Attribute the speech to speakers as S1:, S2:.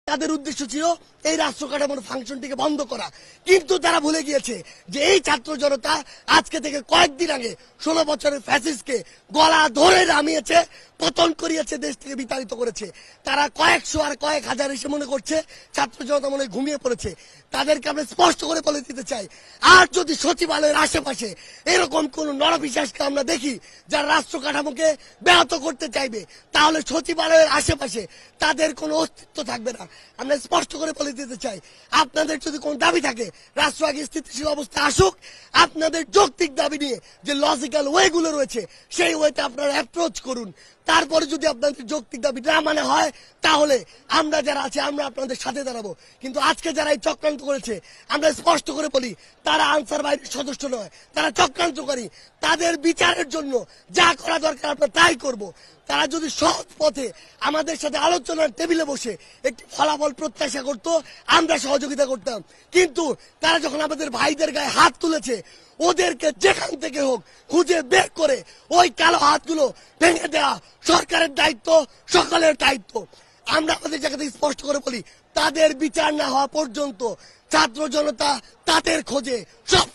S1: তাদের উদ্দেশ্য ছিল এই রাষ্ট্র কাঠামোর ফাংশনটিকে বন্ধ করা, কিন্তু তারা ভুলে গিয়েছে যে এই ছাত্র জনতা আজকে থেকে কয়েকদিন আগে 16 বছরের ফ্যাসিস্টকে গলা ধরে নামিয়েছে, পতন করিয়েছে, দেশ থেকে বিতাড়িত করেছে। তারা কয়েকশো আর কয়েক হাজার এসে মনে করছে ছাত্র জনতা মনে ঘুমিয়ে পড়েছে। তাদেরকে আমরা স্পষ্ট করে বলে দিতে চাই, আর যদি সচিবালয়ের আশেপাশে এরকম কোন নরপিশাচকে আমরা দেখি যারা রাষ্ট্র কাঠামোকে ব্যাহত করতে চাইবে, তাহলে সচিবালয়ের আশেপাশে তাদের কোনো অস্তিত্ব থাকবে না। আমরা স্পষ্ট করে বলে দিতে চাই, আপনাদের যদি কোনো দাবি থাকে রাষ্ট্র আগে স্থিতিশীল অবস্থা আসুক, আপনাদের যৌক্তিক দাবি নিয়ে যে লজিক্যাল ওয়ে গুলো রয়েছে সেই ওয়েতে আপনারা অ্যাপ্রোচ করুন। তারপরে যদি আপনাদের যৌক্তিক দাবি না মানে হয়, তাহলে আমরা যারা আছি আমরা আপনাদের সাথে দাঁড়াবো। কিন্তু আজকে যারা এই চক্রান্ত করেছে, আমরা স্পষ্ট করে বলি তারা আনসার বাহিনীর সদস্য নয়, তারা চক্রান্তকারী। তাদের বিচারের জন্য যা করা দরকার আমরা তাই করব। তারা যদি সহজ পথে আমাদের সাথে আলোচনার টেবিলে বসে একটি ফলাফল প্রত্যাশা করত, আমরা সহযোগিতা করতাম। কিন্তু তারা যখন আমাদের ভাইদের গায়ে হাত তুলেছে, ওদেরকে যেখান থেকে হোক খুঁজে বের করে ওই কালো হাতগুলো ভেঙে দেওয়া সরকারের দায়িত্ব, সকলের দায়িত্ব। আমরা আমাদের জায়গা থেকে স্পষ্ট করে বলি, তাদের বিচার না হওয়া পর্যন্ত ছাত্র জনতা তাদের খোঁজে সব